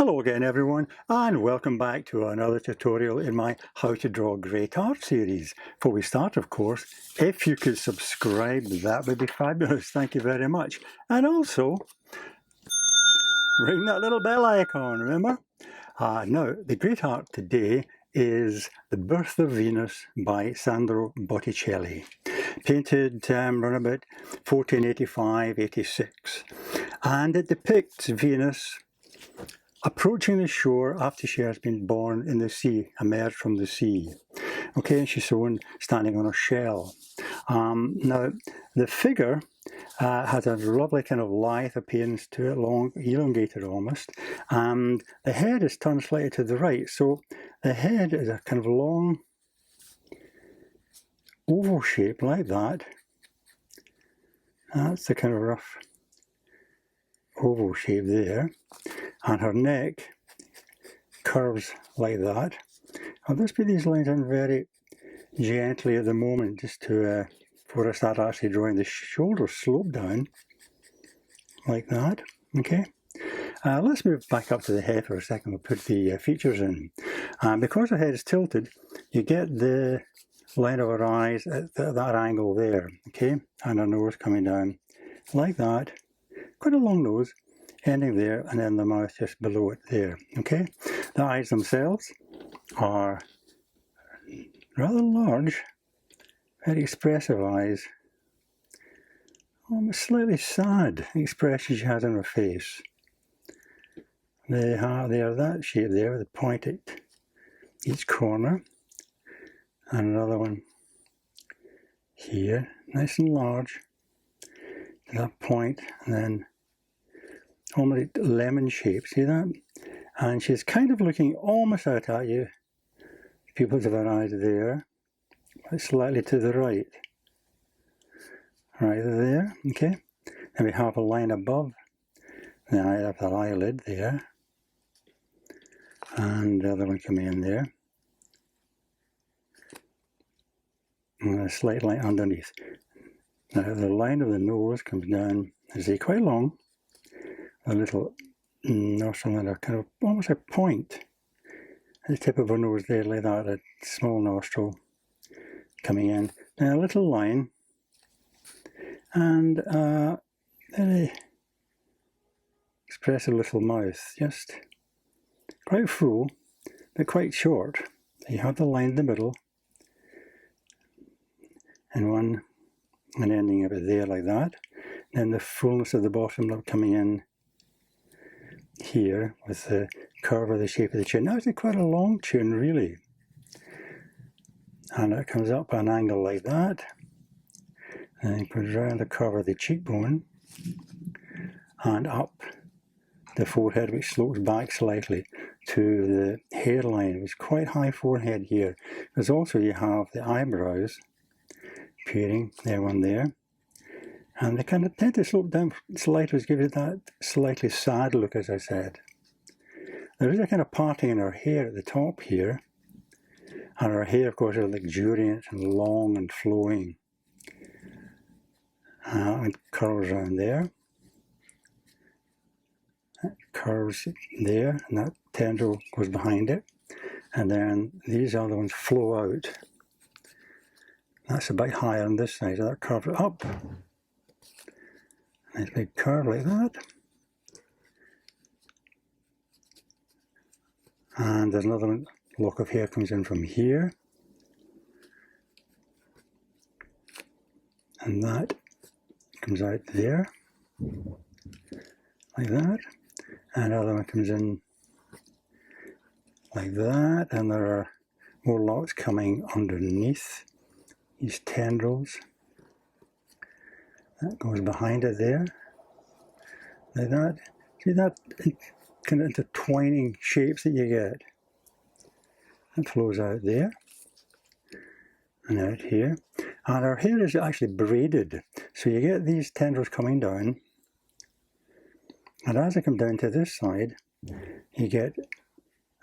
Hello again everyone, and welcome back to another tutorial in my How to Draw Great Art series. Before we start, of course, if you could subscribe, that would be fabulous. Thank you very much. And also, ring that little bell icon, remember? Now, the great art today is The Birth of Venus by Sandro Botticelli, painted around about 1485-86. And it depicts Venus approaching the shore after she has been born in the sea, emerged from the sea. Okay, and she's shown standing on a shell. Now, the figure has a lovely kind of lithe appearance to it, long, elongated almost, and the head is turned slightly to the right. So the head is a kind of long oval shape like that. That's the kind of rough oval shape there. And her neck curves like that. I'll just put these lines in very gently at the moment, just to before I start actually drawing. The shoulders slope down like that. Okay. Let's move back up to the head for a second. We'll put the features in. Because her head is tilted, you get the line of her eyes at that angle there. Okay, and her nose coming down like that. Quite a long nose, ending there, and then the mouth just below it there. Okay, the eyes themselves are rather large, very expressive eyes, almost slightly sad expression she has on her face. They are that shape there, with a point at each corner, and another one here, nice and large, to that point, and then almost lemon shape, see that? And she's kind of looking almost out at you, pupils of her eyes there, but slightly to the right. Right there, okay. And we have a line above the eye of her eyelid there, and the other one coming in there, and a slight line underneath. Now the line of the nose comes down, as they quite long, a little nostril and a kind of almost a point at the tip of her nose there, like that, a small nostril coming in. Now a little line, and a very expressive little mouth, just quite full, but quite short. You have the line in the middle, and one, and ending up there like that. Then the fullness of the bottom coming in here with the curve of the shape of the chin. Now it's quite a long chin, really, and it comes up at an angle like that, and it goes around the curve of the cheekbone and up the forehead, which slopes back slightly to the hairline. It's quite high forehead here, because also you have the eyebrows appearing there, one there, and they kind of tend to slope down slightly, to give it that slightly sad look, as I said. There is a kind of parting in her hair at the top here, and her hair, of course, is luxuriant and long and flowing, and curves around there. That curves there, and that tendril goes behind it, and then these other ones flow out. That's a bit higher on this side, so that curves up. Nice big curve like that. And there's another one, lock of hair comes in from here. And that comes out there, like that. And another one comes in like that. And there are more locks coming underneath these tendrils. That goes behind it there, like that. See that kind of intertwining shapes that you get? That flows out there and out here. And our hair is actually braided, so you get these tendrils coming down, and as they come down to this side, you get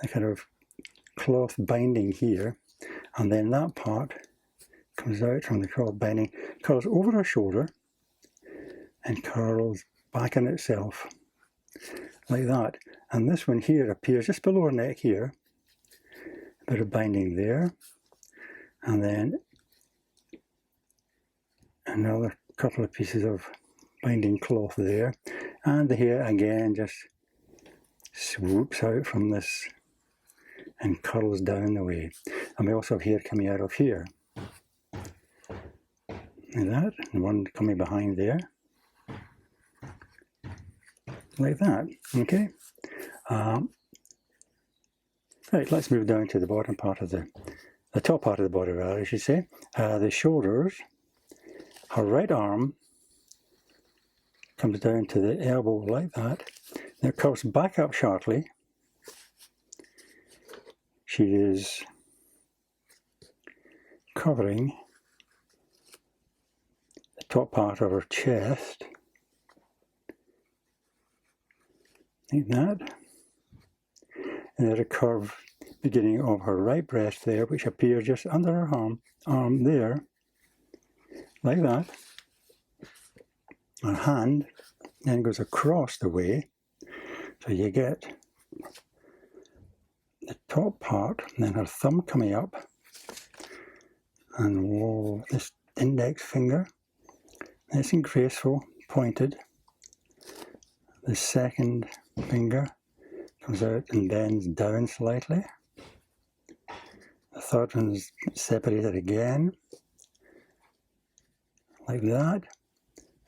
a kind of cloth binding here, and then that part comes out from the cloth binding, curls over her shoulder, and curls back in itself like that. And this one here appears just below her neck here. A bit of binding there. And then another couple of pieces of binding cloth there. And the hair again just swoops out from this and curls down the way. And we also have hair coming out of here. Like that. And one coming behind there. Like that. Okay. Right, let's move down to the bottom part of the top part of the body, rather, I should say. The shoulders. Her right arm comes down to the elbow like that. Then it curves back up sharply. She is covering the top part of her chest. Like that. And there's a curve beginning of her right breast there, which appears just under her arm there, like that. Her hand then goes across the way, so you get the top part, and then her thumb coming up, and this index finger, nice and graceful, pointed. The second finger comes out and bends down slightly. The third one is separated again, like that.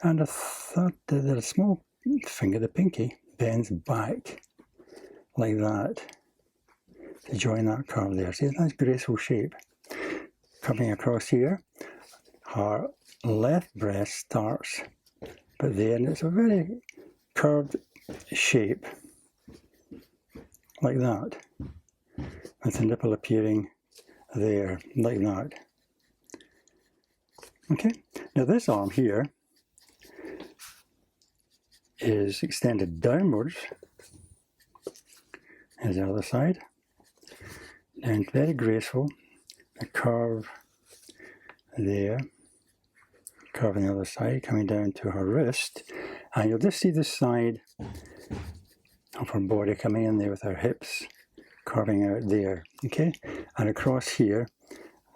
And the small finger, the pinky, bends back, like that, to join that curve there. See, nice graceful shape. Coming across here, her left breast starts, but then it's a very curved shape, like that, with the nipple appearing there, like that. Okay, now this arm here is extended downwards, as the other side, and very graceful, a curve there, curve on the other side, coming down to her wrist, and you'll just see the side of her body coming in there with her hips curving out there, okay? And across here,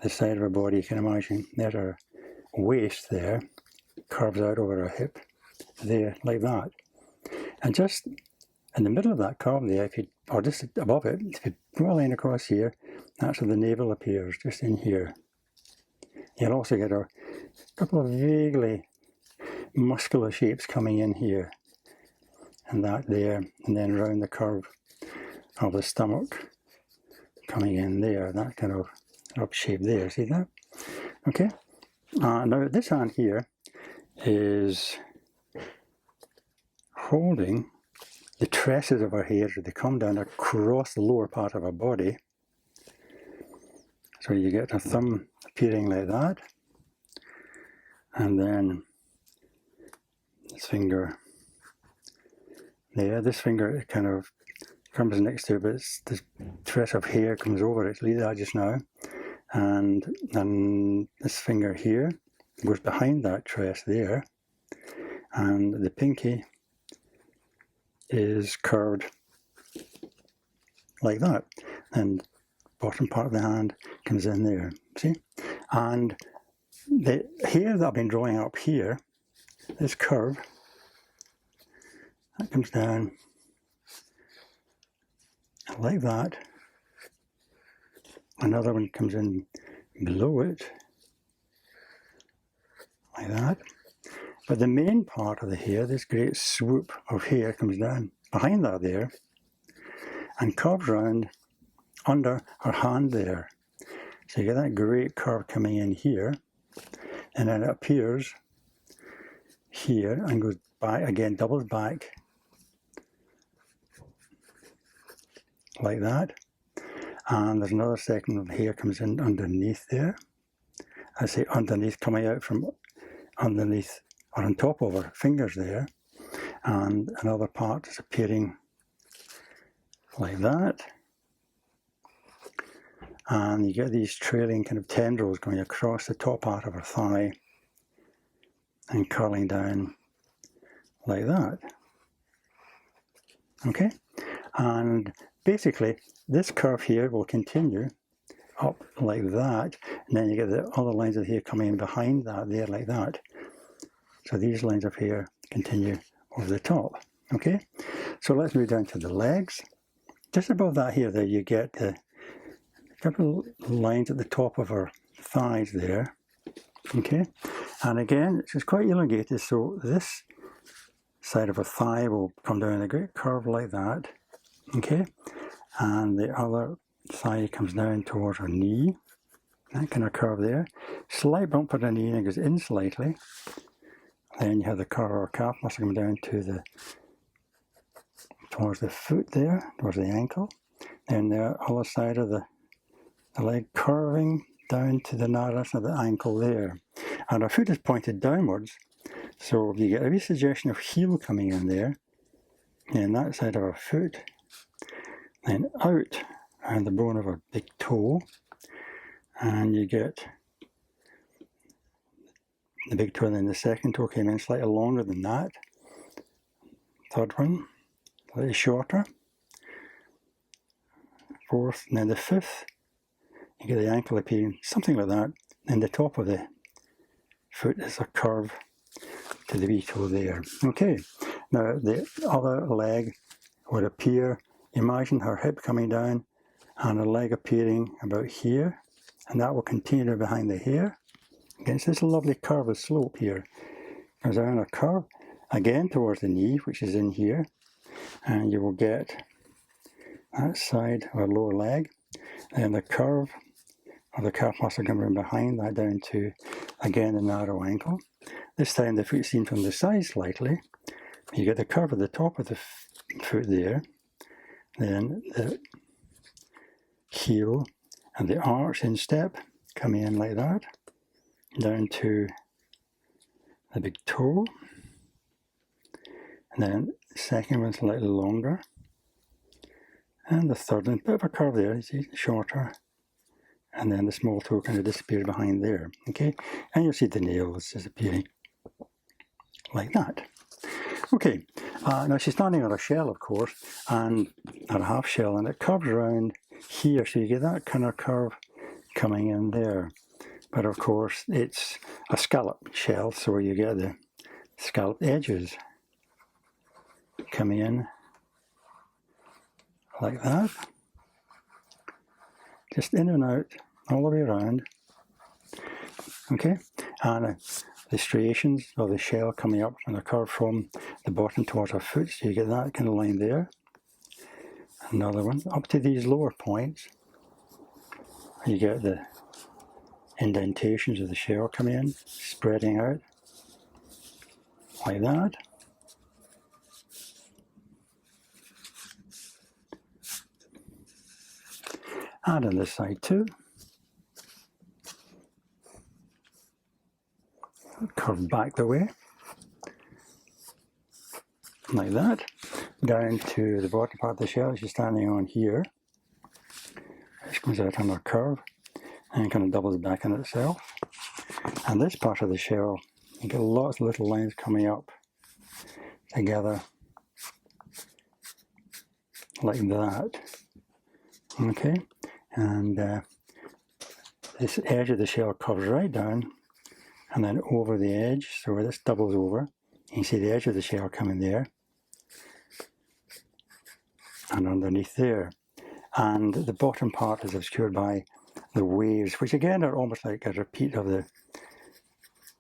the side of her body, you can imagine, there's her waist there, curves out over her hip, there, like that. And just in the middle of that curve there, or just above it, if you draw a line across here, that's where the navel appears, just in here. You'll also get a couple of vaguely muscular shapes coming in here, and that there, and then round the curve of the stomach coming in there, that kind of up shape there, see that? Okay, now this hand here is holding the tresses of her hair as they come down across the lower part of her body. So you get her thumb appearing like that, and then this finger there, this finger kind of comes next to it, but this tress of hair comes over it, leave that just now, and then this finger here goes behind that tress there, and the pinky is curved like that, and bottom part of the hand comes in there, see? And the hair that I've been drawing up here, this curve, that comes down like that. Another one comes in below it, like that. But the main part of the hair, this great swoop of hair, comes down behind that there and curves round under her hand there. So you get that great curve coming in here, and then it appears here and goes back again, doubles back like that. And there's another segment of hair comes in underneath there. I say underneath, coming out from underneath or on top of her fingers there, and another part is appearing like that. And you get these trailing kind of tendrils going across the top part of her thigh and curling down like that. Okay, And basically, this curve here will continue up like that, and then you get the other lines of here coming in behind that there like that. So these lines up here continue over the top. Okay, so let's move down to the legs. Just above that here, there you get the couple lines at the top of our thighs there. Okay, and again, it's quite elongated, so this side of a thigh will come down a great curve like that. Okay, and the other thigh comes down towards her knee, that kind of curve there. Slight bump for the knee and it goes in slightly. Then you have the curve of our calf muscle coming down to towards the foot there, towards the ankle. Then the other side of the leg curving down to the narrowness of the ankle there. And our foot is pointed downwards, so you get a wee suggestion of heel coming in there. Then that side of our foot, then out around the bone of our big toe, and you get the big toe, and then the second toe came in slightly longer than that. Third one, slightly shorter. Fourth, and then the fifth, you get the ankle appearing, something like that. And the top of the foot is a curve to the wee toe there. Okay, now the other leg would appear, imagine her hip coming down and her leg appearing about here, and that will continue behind the hair. Against this lovely curved slope here. Comes down a curve again towards the knee, which is in here, and you will get that side of our lower leg, then the curve of the calf muscle coming behind that down to again the narrow ankle. This time the foot seen from the side slightly. You get the curve at the top of the foot there, then the heel and the arch in step coming in like that, down to the big toe, and then the second one's slightly longer, and the third one, bit of a curve there, you see, shorter, and then the small toe kind of disappears behind there. Okay, and you'll see the nails disappearing like that. Okay, now she's standing on a shell, of course, and on a half shell, and it curves around here, so you get that kind of curve coming in there. But of course, it's a scallop shell, so you get the scalloped edges coming in like that. Just in and out, all the way around. Okay, and the striations of the shell coming up from the curve from the bottom towards our foot, so you get that kind of line there. Another one, up to these lower points, you get the indentations of the shell coming in, spreading out like that. And on this side too. Curve back the way, like that, down to the bottom part of the shell she's standing on here. This comes out on a curve and kind of doubles back on itself. And this part of the shell, you get lots of little lines coming up together like that. Okay, and this edge of the shell curves right down and then over the edge, so where this doubles over, you can see the edge of the shell coming there and underneath there. And the bottom part is obscured by the waves, which again are almost like a repeat of the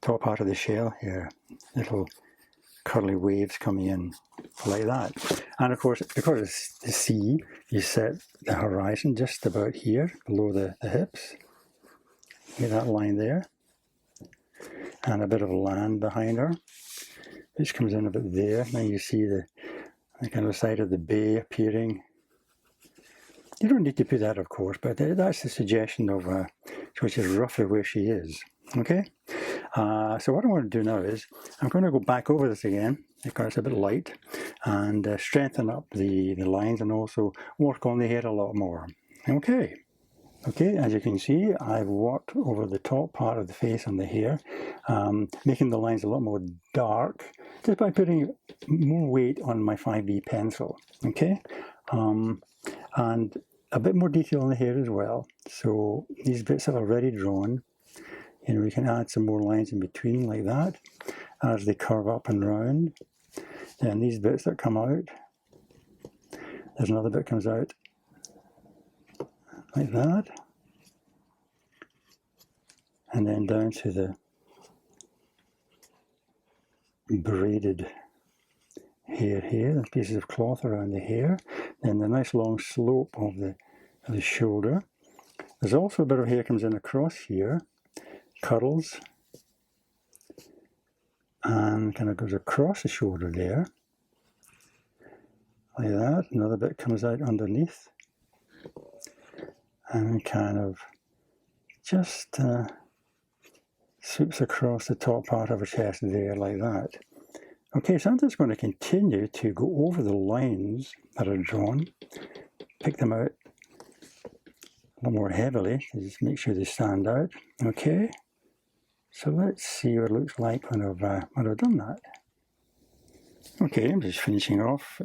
top part of the shell here. Little curly waves coming in like that. And of course, because it's the sea, you set the horizon just about here, below the hips. Get that line there. And a bit of land behind her, which comes in about there. Now you see the kind of side of the bay appearing. You don't need to put that, of course, but that's the suggestion of which is roughly where she is. Okay, so what I want to do now is I'm going to go back over this again because it's a bit light, and strengthen up the lines and also work on the hair a lot more. Okay. Okay, as you can see, I've worked over the top part of the face and the hair, making the lines a lot more dark just by putting more weight on my 5B pencil, okay? And a bit more detail in the hair as well. So these bits are already drawn. You know, we can add some more lines in between like that as they curve up and round. And these bits that come out, there's another bit comes out like that. And then down to the braided hair here, the pieces of cloth around the hair. Then the nice long slope of the shoulder. There's also a bit of hair comes in across here, curls, and kind of goes across the shoulder there, like that. Another bit comes out underneath, and kind of just swoops across the top part of her chest there, like that. Okay, so I'm just going to continue to go over the lines that are drawn, pick them out a little more heavily to just make sure they stand out. Okay, so let's see what it looks like when I've done that. Okay, I'm just finishing off,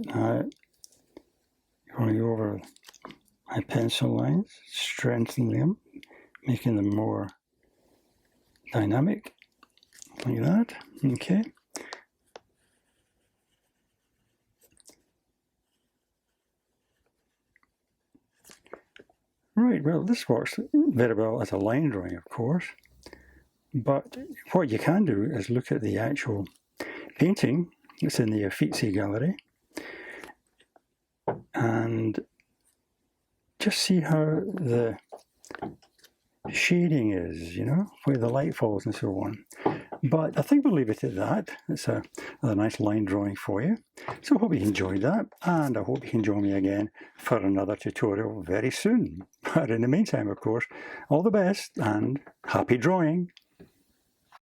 going over my pencil lines, strengthening them, making them more dynamic, like that. Okay. Right, well, this works very well as a line drawing, of course, but what you can do is look at the actual painting that's in the Uffizi gallery and just see how the shading is, you know, where the light falls and so on. But I think we'll leave it at that. It's a nice line drawing for you. So I hope you enjoyed that, and I hope you can join me again for another tutorial very soon. But in the meantime, of course, all the best and happy drawing!